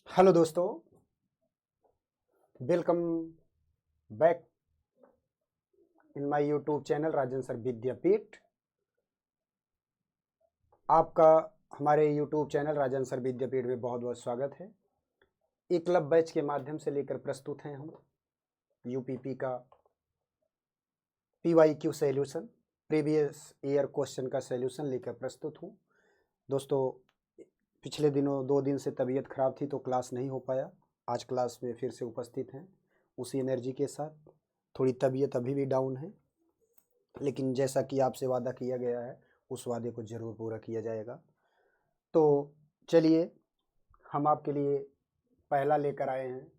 Hello दोस्तों, welcome back in my YouTube channel Rajan sir Vidyapeeth. आपका हमारे YouTube channel Rajan sir Vidyapeeth में बहुत बहुत स्वागत है। एकलव्य बैच के माध्यम से लेकर प्रस्तुत हैं हम यूपीपी का PYQ solution, previous year question का सॉल्यूशन लेकर प्रस्तुत हूँ। दोस्तों, पिछले दिनों 2 दिन से तबीयत खराब थी तो क्लास नहीं हो पाया। आज क्लास में फिर से उपस्थित हैं उसी एनर्जी के साथ। थोड़ी तबीयत अभी भी डाउन है, लेकिन जैसा कि आपसे वादा किया गया है उस वादे को ज़रूर पूरा किया जाएगा। तो चलिए, हम आपके लिए पहला लेकर आए हैं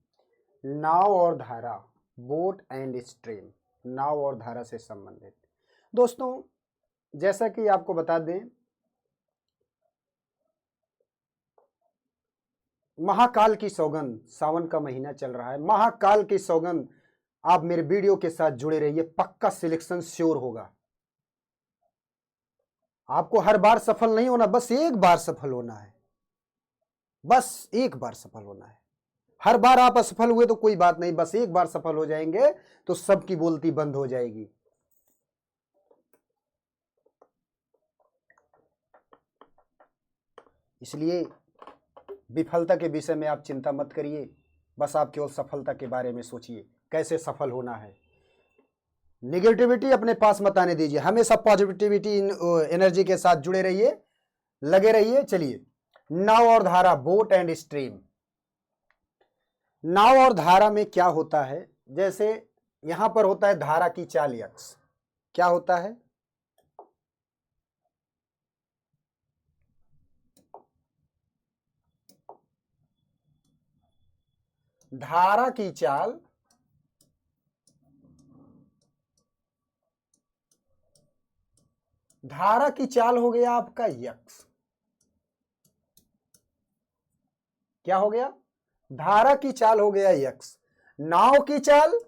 नाव और धारा, बोट एंड स्ट्रीम। नाव और धारा से संबंधित दोस्तों, जैसा कि आपको बता दें, महाकाल की सौगंध, सावन का महीना चल रहा है। महाकाल की सौगंध, आप मेरे वीडियो के साथ जुड़े रहिए, पक्का सिलेक्शन श्योर होगा। आपको हर बार सफल नहीं होना, बस एक बार सफल होना है। बस एक बार सफल होना है। हर बार आप असफल हुए तो कोई बात नहीं, बस एक बार सफल हो जाएंगे तो सबकी बोलती बंद हो जाएगी। इसलिए विफलता के विषय में आप चिंता मत करिए, बस आप केवल सफलता के बारे में सोचिए, कैसे सफल होना है। निगेटिविटी अपने पास मत आने दीजिए, हमेशा पॉजिटिविटी एनर्जी के साथ जुड़े रहिए, लगे रहिए। चलिए, नाव और धारा, बोट एंड स्ट्रीम। नाव और धारा में क्या होता है, जैसे यहां पर होता है धारा की चाल यक्स। क्या होता है? धारा की चाल धारा की चाल हो गया आपका यक्स। क्या हो गया? धारा की चाल हो गया यक्स। नाव की चाल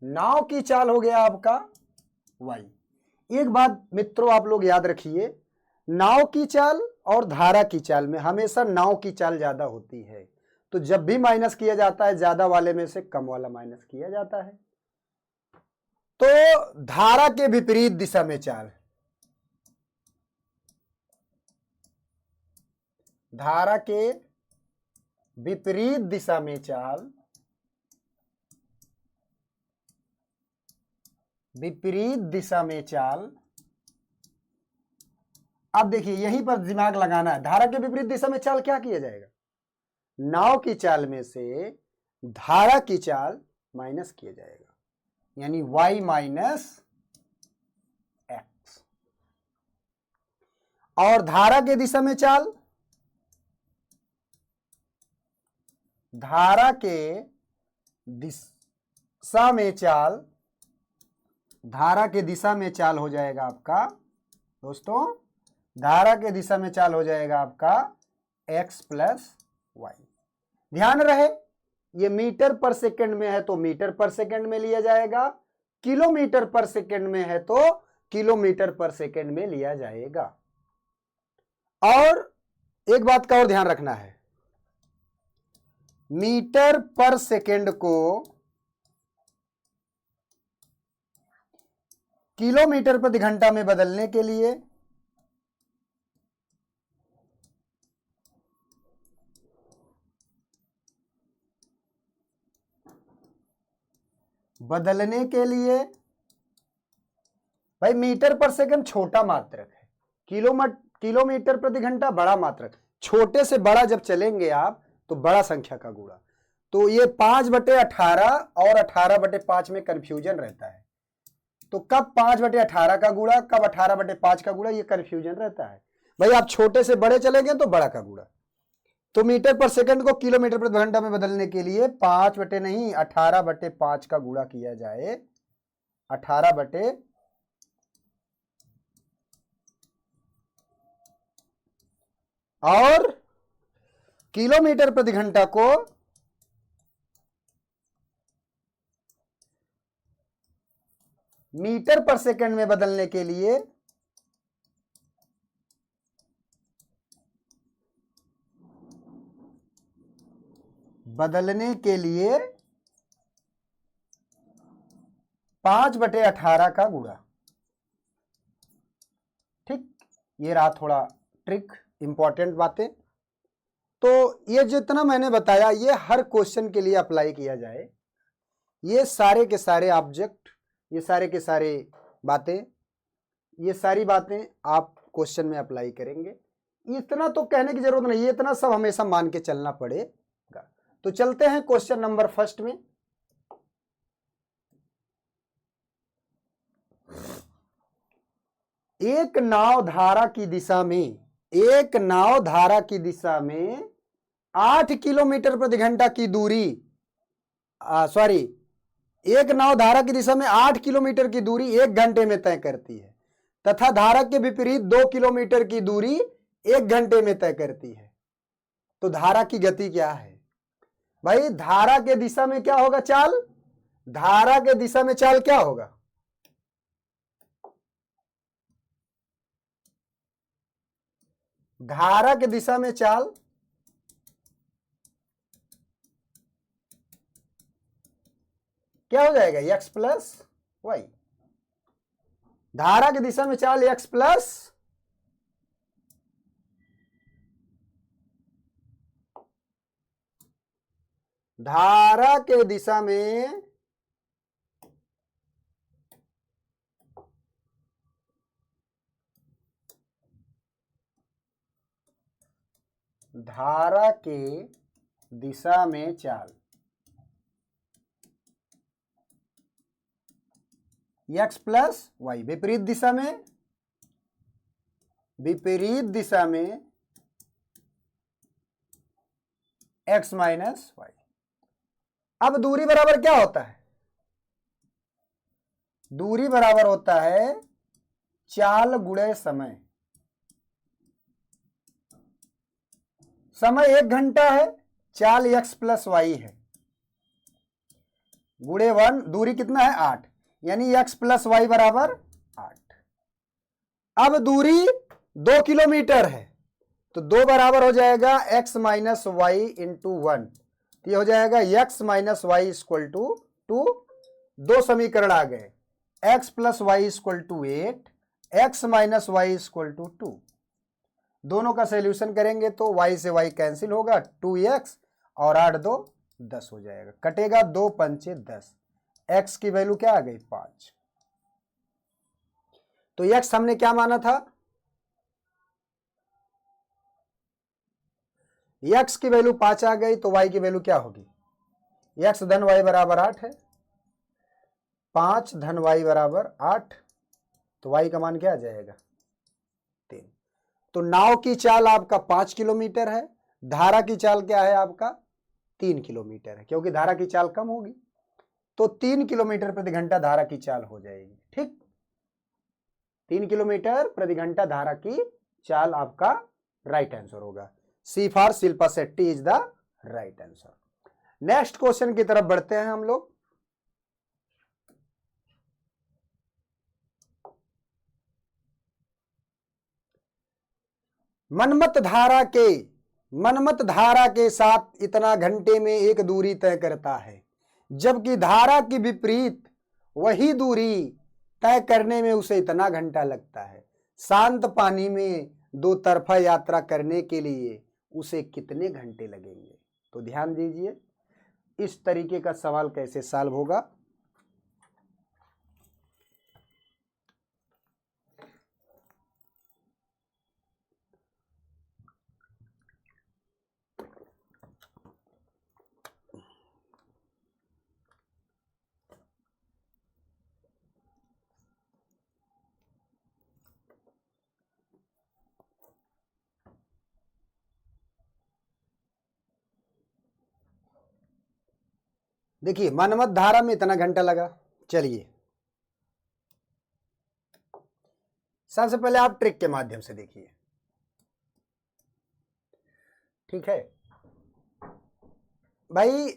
नाव की चाल हो गया आपका वाई। एक बात मित्रों आप लोग याद रखिए, नाव की चाल और धारा की चाल में हमेशा नाव की चाल ज्यादा होती है। तो जब भी माइनस किया जाता है, ज्यादा वाले में से कम वाला माइनस किया जाता है। तो धारा के विपरीत दिशा में चाल, धारा के विपरीत दिशा में चाल, विपरीत दिशा में चाल। अब देखिए, यहीं पर दिमाग लगाना है। धारा के विपरीत दिशा में चाल क्या किया जाएगा? नाव की चाल में से धारा की चाल माइनस किया जाएगा, यानी y माइनस एक्स। और धारा के दिशा में चाल, धारा के दिशा में चाल, धारा के दिशा में चाल हो जाएगा आपका दोस्तों, धारा के दिशा में चाल हो जाएगा आपका x प्लस वाई। ध्यान रहे, ये मीटर पर सेकंड में है तो मीटर पर सेकंड में लिया जाएगा, किलोमीटर पर सेकंड में है तो किलोमीटर पर सेकंड में लिया जाएगा। और एक बात का और ध्यान रखना है, मीटर पर सेकंड को किलोमीटर प्रति घंटा में बदलने के लिए भाई मीटर पर सेकंड छोटा मात्रक है, किलोमीटर प्रति घंटा बड़ा मात्रक। छोटे से बड़ा जब चलेंगे आप तो बड़ा संख्या का गुणा। तो ये 5/18 और 18/5 में कंफ्यूजन रहता है। तो कब 5/18 का गुणा, कब 18/5 का गुणा, ये कंफ्यूजन रहता है। भाई आप छोटे से बड़े चलेंगे तो बड़ा का गुणा। तो मीटर पर सेकंड को किलोमीटर प्रति घंटा में बदलने के लिए 18/5 का गुणा किया जाए। 18 और किलोमीटर प्रति घंटा को मीटर पर सेकंड में बदलने के लिए बदलने के लिए 5/18 का गुणा। ठीक, ये रहा थोड़ा ट्रिक, इंपॉर्टेंट बातें। तो ये जितना मैंने बताया ये हर क्वेश्चन के लिए अप्लाई किया जाए। ये सारे के सारे ऑब्जेक्ट, ये सारे के सारे बातें, ये सारी बातें आप क्वेश्चन में अप्लाई करेंगे। इतना तो कहने की जरूरत नहीं, ये इतना सब हमेशा मान के चलना पड़ेगा। तो चलते हैं क्वेश्चन नंबर फर्स्ट में। एक नाव धारा की दिशा में, एक नाव धारा की दिशा में 8 किलोमीटर प्रति घंटा की दूरी, एक नाव धारा की दिशा में 8 किलोमीटर की दूरी 1 घंटे में तय करती है तथा धारा के विपरीत 2 किलोमीटर की दूरी 1 घंटे में तय करती है। तो धारा की गति क्या है? भाई धारा के दिशा में क्या होगा? चाल। धारा के दिशा में चाल क्या होगा? धारा के दिशा में चाल क्या हो जाएगा? x plus y. धारा की दिशा में चाल x प्लस धारा के दिशा में धारा के दिशा में चाल x प्लस वाई। विपरीत दिशा में, विपरीत दिशा में x माइनस वाई। अब दूरी बराबर क्या होता है? दूरी बराबर होता है चाल गुणे समय। समय 1 घंटा है, चाल x प्लस वाई है, गुणे 1, दूरी कितना है? 8, यानी x प्लस वाई बराबर 8। अब दूरी 2 किलोमीटर है तो 2 बराबर हो जाएगा x माइनस वाई इंटू 1। ये हो जाएगा x minus y equal to 2। 2 समीकरण आ गए, x plus y equal to 8, x minus y equal to 2। दोनों का सॉल्यूशन करेंगे तो y से y कैंसिल होगा, 2x और 8 2 10 हो जाएगा, कटेगा 2 पंचे 10। x की वैल्यू क्या आ गई? 5। तो x हमने क्या माना था? x की वैल्यू 5 आ गई तो y की वैल्यू क्या होगी? x धन y बराबर 8 है, 5 धन y बराबर 8, तो y का मान क्या आ जाएगा? 3। तो नाव की चाल आपका 5 किलोमीटर है, धारा की चाल क्या है आपका? 3 किलोमीटर है, क्योंकि धारा की चाल कम होगी तो 3 किलोमीटर प्रति घंटा धारा की चाल हो जाएगी। ठीक, 3 किलोमीटर प्रति घंटा धारा की चाल आपका राइट आंसर होगा। C for Shilpa Shetty is the right answer. Next question की तरफ बढ़ते हैं हम लोग। मनमत धारा के साथ इतना घंटे में एक दूरी तय करता है, जबकि धारा की विपरीत वही दूरी तय करने में उसे इतना घंटा लगता है। शांत पानी में 2 तरफा यात्रा करने के लिए उसे कितने घंटे लगेंगे? तो ध्यान दीजिए, इस तरीके का सवाल कैसे सॉल्व होगा। देखिए, मनमत धारा में इतना घंटा लगा। चलिए सबसे पहले आप ट्रिक के माध्यम से देखिए, ठीक है भाई।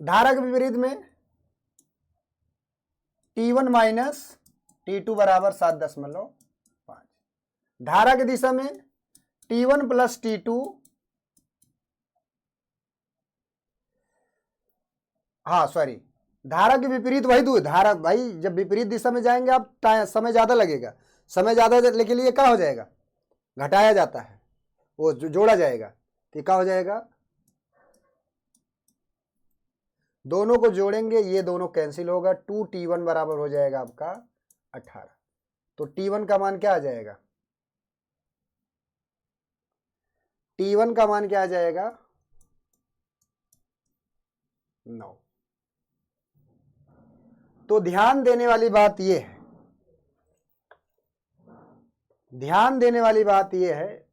धारा के विपरीत में T1 माइनस T2 बराबर 7.5। धारा की दिशा में T1 प्लस T2 हाँ सॉरी, धारा के विपरीत वही दूरी, धारा भाई जब विपरीत दिशा में जाएंगे आप समय ज्यादा लगेगा, समय ज्यादा लेकिन ये क्या हो जाएगा, घटाया जाता है, वो जोड़ा जाएगा, तो क्या हो जाएगा, दोनों को जोड़ेंगे ये दोनों कैंसिल होगा, 2t1 बराबर हो जाएगा आपका 18। तो t1 का मान क्या आ जाएगा, t1 का मान क्या आ जाएगा 9। तो ध्यान देने वाली बात यह है, ध्यान देने वाली बात यह है,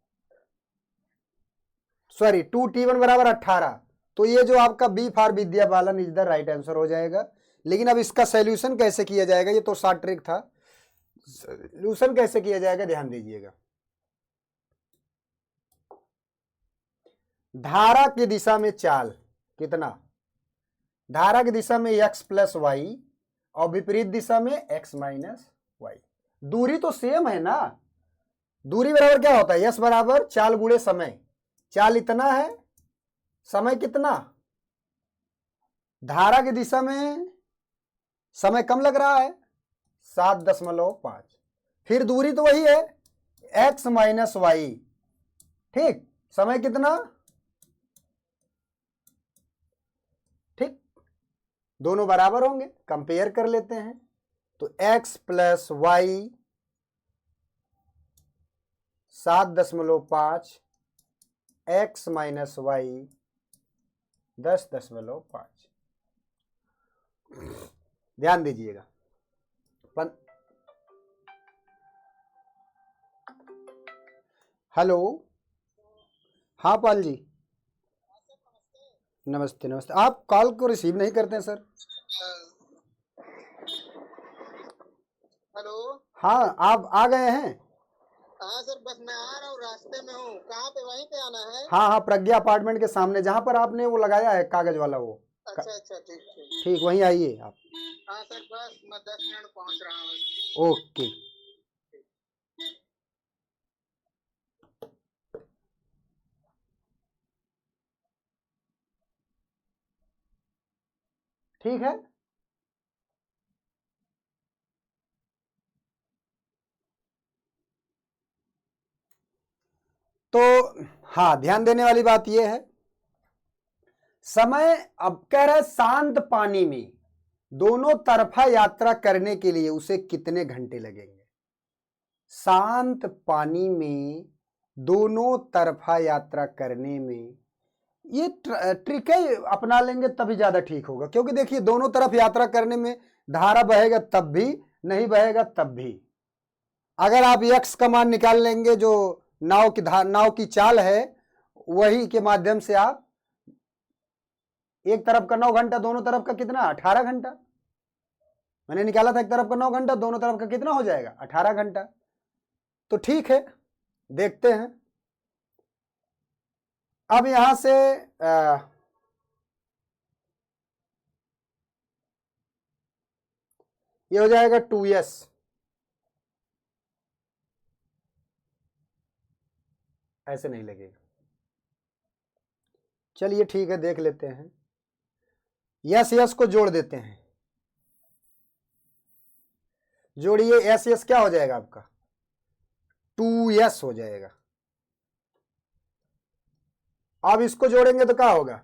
सॉरी 2t1 बराबर 18, तो ये जो आपका B for Vidya Balan is the right answer हो जाएगा। लेकिन अब इसका सॉल्यूशन कैसे किया जाएगा, ये तो शॉर्ट ट्रिक था, सॉल्यूशन कैसे किया जाएगा ध्यान दीजिएगा। धारा की दिशा में चाल कितना, धारा की दिशा में x प्लस वाई और विपरीत दिशा में x माइनस वाई, दूरी तो सेम है ना, दूरी बराबर क्या होता है, यस बराबर चाल गुणे समय, चाल इतना है, समय कितना, धारा की दिशा में समय कम लग रहा है 7.5, फिर दूरी तो वही है x माइनस वाई, ठीक, समय कितना, ठीक, दोनों बराबर होंगे, कंपेयर कर लेते हैं, तो x plus y 7.5, x minus y 10.5, ध्यान दीजिएगा। हेलो, हाँ पाल जी, नमस्ते नमस्ते, आप कॉल को रिसीव नहीं करते हैं सर। हेलो, हाँ आप आ गए हैं। हाँ सर, बस मैं आ रहा हूँ, रास्ते में हूँ। कहाँ पे, वहीं पे आना है? हाँ हाँ, प्रज्ञा अपार्टमेंट के सामने जहाँ पर आपने वो लगाया है कागज वाला वो। अच्छा अच्छा, ठीक ठीक। ठीक, वहीं आइए आप। हाँ सर, बस मैं 10 मिनट पहुँच रहा हूँ। ओके। ठीक है, तो हाँ ध्यान देने वाली बात यह है, समय अब कह रहा है शांत पानी में दोनों तरफा यात्रा करने के लिए उसे कितने घंटे लगेंगे, शांत पानी में दोनों तरफा यात्रा करने में, ये ट्रिक है, अपना लेंगे तभी ज्यादा ठीक होगा, क्योंकि देखिए दोनों तरफ यात्रा करने में धारा बहेगा तब भी, नहीं बहेगा तब भी। अगर आप x का मान निकाल लेंगे जो नाव की चाल है, वही के माध्यम से आप एक तरफ का 9 घंटा, दोनों तरफ का कितना 18 घंटा, मैंने निकाला था, एक तरफ का 9 घंटा, दोनों तरफ का कितना हो जाएगा 18 घंटा। तो ठीक है, देखते हैं। अब यहां से ये हो जाएगा 2s, ऐसे नहीं लगेगा, चलिए ठीक है, देख लेते हैं, यस यस को जोड़ देते हैं, जोड़िए, एस यस क्या हो जाएगा आपका 2s हो जाएगा। अब इसको जोड़ेंगे तो क्या होगा,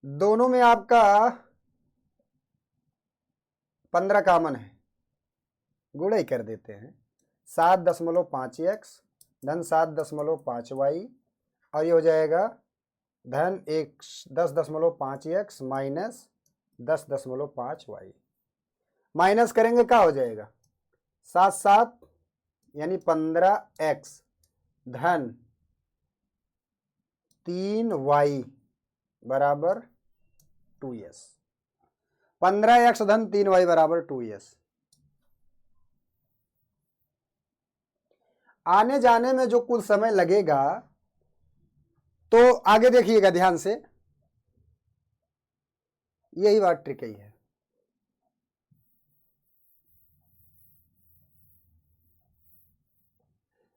दोनों में आपका 15 कॉमन है, गुणा ही कर देते हैं, 7.5x धन 7.5y, और ये हो जाएगा धन 10.5x माइनस 10.5y, माइनस करेंगे क्या हो जाएगा 7 7 यानी 15x धन 3y बराबर 2s, 15x धन 3y बराबर 2s। आने जाने में जो कुल समय लगेगा, तो आगे देखिएगा ध्यान से, यही बात ट्रिक ही है,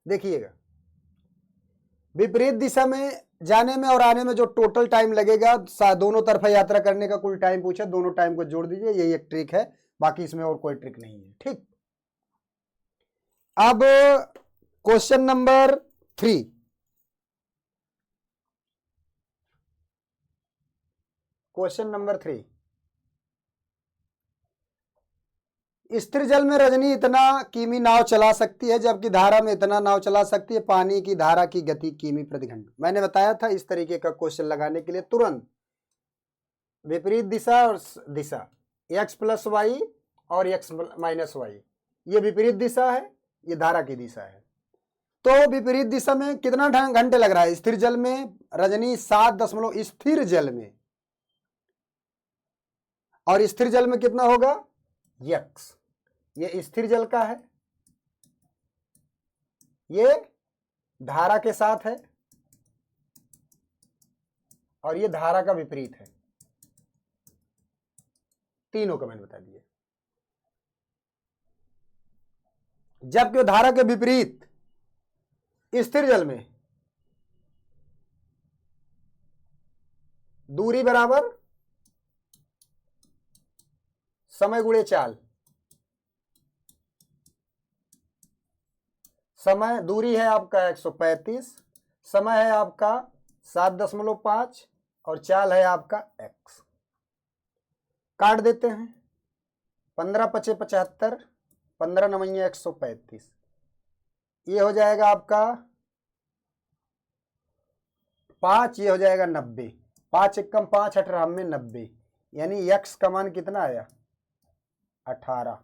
देखिएगा विपरीत दिशा में जाने में और आने में जो टोटल टाइम लगेगा, दोनों तरफा यात्रा करने का कुल टाइम पूछा, दोनों टाइम को जोड़ दीजिए, यही एक ट्रिक है, बाकी इसमें और कोई ट्रिक नहीं है। ठीक, अब क्वेश्चन नंबर 3, क्वेश्चन नंबर 3, स्थिर जल में रजनी इतना किमी नाव चला सकती है जबकि धारा में इतना नाव चला सकती है। पानी की धारा की गति किमी प्रति घंटा। मैंने बताया था इस तरीके का क्वेश्चन लगाने के लिए तुरंत विपरीत दिशा और दिशा, x प्लस वाई और x माइनस वाई, ये विपरीत दिशा है, ये धारा की दिशा है। तो विपरीत दिशा में कितना घंटे लग रहा है? स्थिर जल में रजनी 7 स्थिर जल में, और स्थिर जल में कितना होगा? x, ये स्थिर जल का है, ये धारा के साथ है, और ये धारा का विपरीत है। तीनों का मैंने बता दिया। जबकि धारा के विपरीत स्थिर जल में दूरी बराबर समय गुणे चाल। समय, दूरी है आपका 135, समय है आपका 7.5 और चाल है आपका x। काट देते हैं, 15 पचे 75, 15 नवैया 135, ये हो जाएगा आपका 5, ये हो जाएगा 90, 5 एकम 5, 18 में 90, यानी x का मान कितना आया? 18।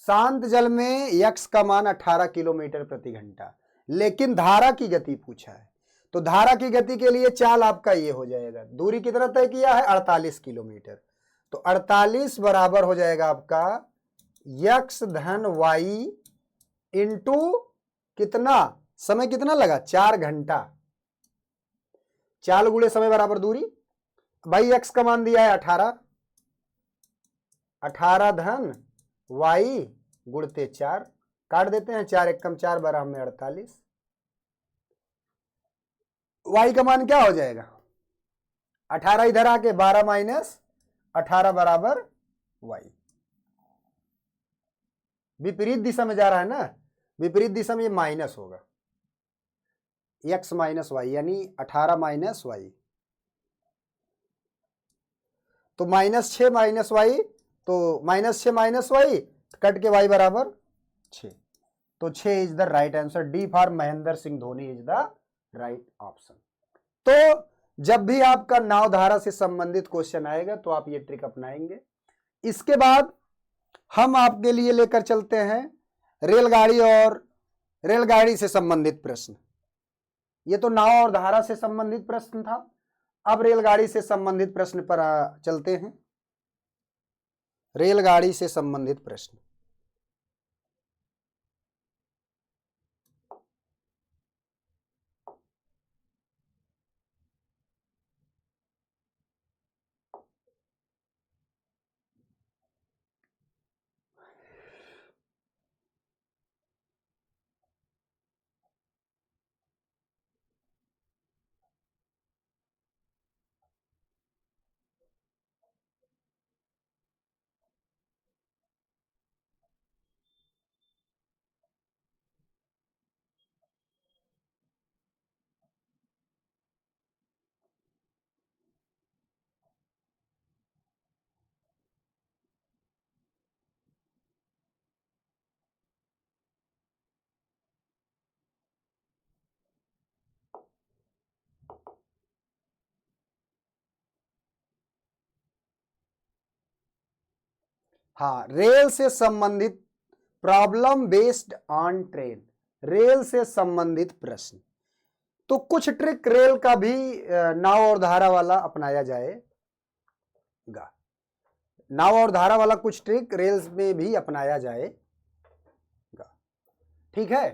शांत जल में x का मान 18 किलोमीटर प्रति घंटा, लेकिन धारा की गति पूछा है, तो धारा की गति के लिए चाल आपका ये हो जाएगा। दूरी कितना तय किया है? 48 किलोमीटर, तो 48 बराबर हो जाएगा आपका x धन y इंटू कितना, समय कितना लगा? 4 घंटा। चाल गुणे समय बराबर दूरी। भाई x का मान दिया है 18, 18 धन y गुणते 4, काट देते हैं, 4 एकम 4 बराबर में 48। y का मान क्या हो जाएगा? 18 इधर आके 12 माइनस 18 बराबर y। विपरीत दिशा में जा रहा है ना, विपरीत दिशा में ये माइनस होगा, x माइनस वाई, यानी 18 माइनस वाई, तो -6 माइनस वाई, तो -6 माइनस वाई, कट के y बराबर 6, तो 6 is the right answer. D for Mahendra Singh Dhoni is the right option. तो जब भी आपका नाव धारा से संबंधित क्वेश्चन आएगा तो आप ये ट्रिक अपनाएंगे। इसके बाद हम आपके लिए लेकर चलते हैं रेलगाड़ी और रेलगाड़ी से संबंधित प्रश्न। ये तो नाव और धारा से संबंधित प्रश्न था, अब रेलगाड़ी से संबंधित प्रश्न पर चलते हैं। रेलगाड़ी से संबंधित प्रश्न। हाँ, रेल से संबंधित problem based on train, rail से संबंधित प्रश्न। तो कुछ ट्रिक रेल का भी नाव और धारा वाला अपनाया जाएगा। नाव और धारा वाला कुछ ट्रिक रेल में भी अपनाया जाएगा। ठीक है,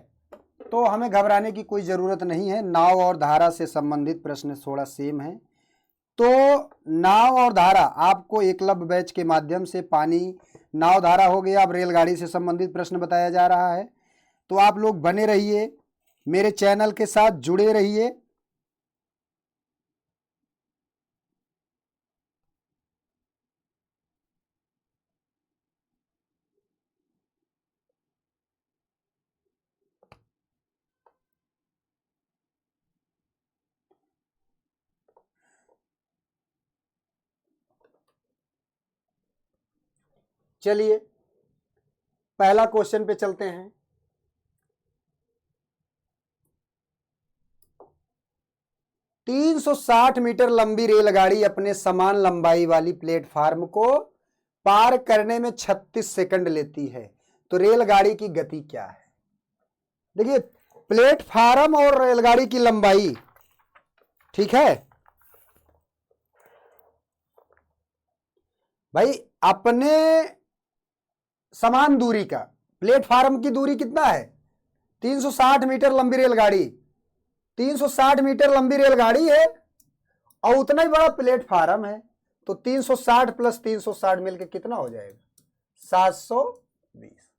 तो हमें घबराने की कोई जरूरत नहीं है। नाव और धारा से संबंधित प्रश्न थोड़ा सेम है। तो नाव और धारा आपको एकलव्य बैच के माध्यम से पानी नाव धारा हो गया, अब रेलगाड़ी से संबंधित प्रश्न बताया जा रहा है। तो आप लोग बने रहिए, मेरे चैनल के साथ जुड़े रहिए। चलिए पहला क्वेश्चन पे चलते हैं। तीन 360 मीटर लंबी रेलगाड़ी अपने समान लंबाई वाली प्लेटफार्म को पार करने में 36 सेकंड लेती है, तो रेलगाड़ी की गति क्या है? देखिए प्लेटफार्म और रेलगाड़ी की लंबाई, ठीक है भाई, अपने समान दूरी का, प्लेटफार्म की दूरी कितना है 360 मीटर लंबी रेलगाड़ी, 360 मीटर लंबी रेलगाड़ी है और उतना ही बड़ा प्लेटफार्म है, तो 360 प्लस 360 मिलकर कितना हो जाएगा 720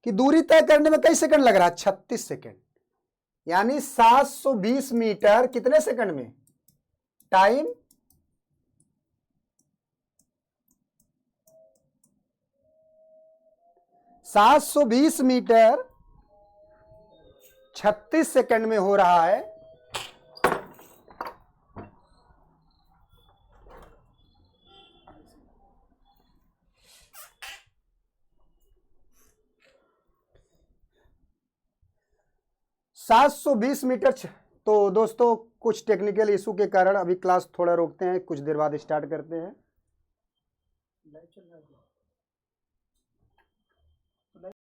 की दूरी तय करने में कई सेकंड लग रहा है 36 सेकंड, यानी 720 मीटर कितने सेकंड में, टाइम 720 मीटर 36 सेकंड में हो रहा है। सात 720 मीटर। तो दोस्तों कुछ टेक्निकल इशू के कारण अभी क्लास थोड़ा रोकते हैं, कुछ देर बाद स्टार्ट करते हैं।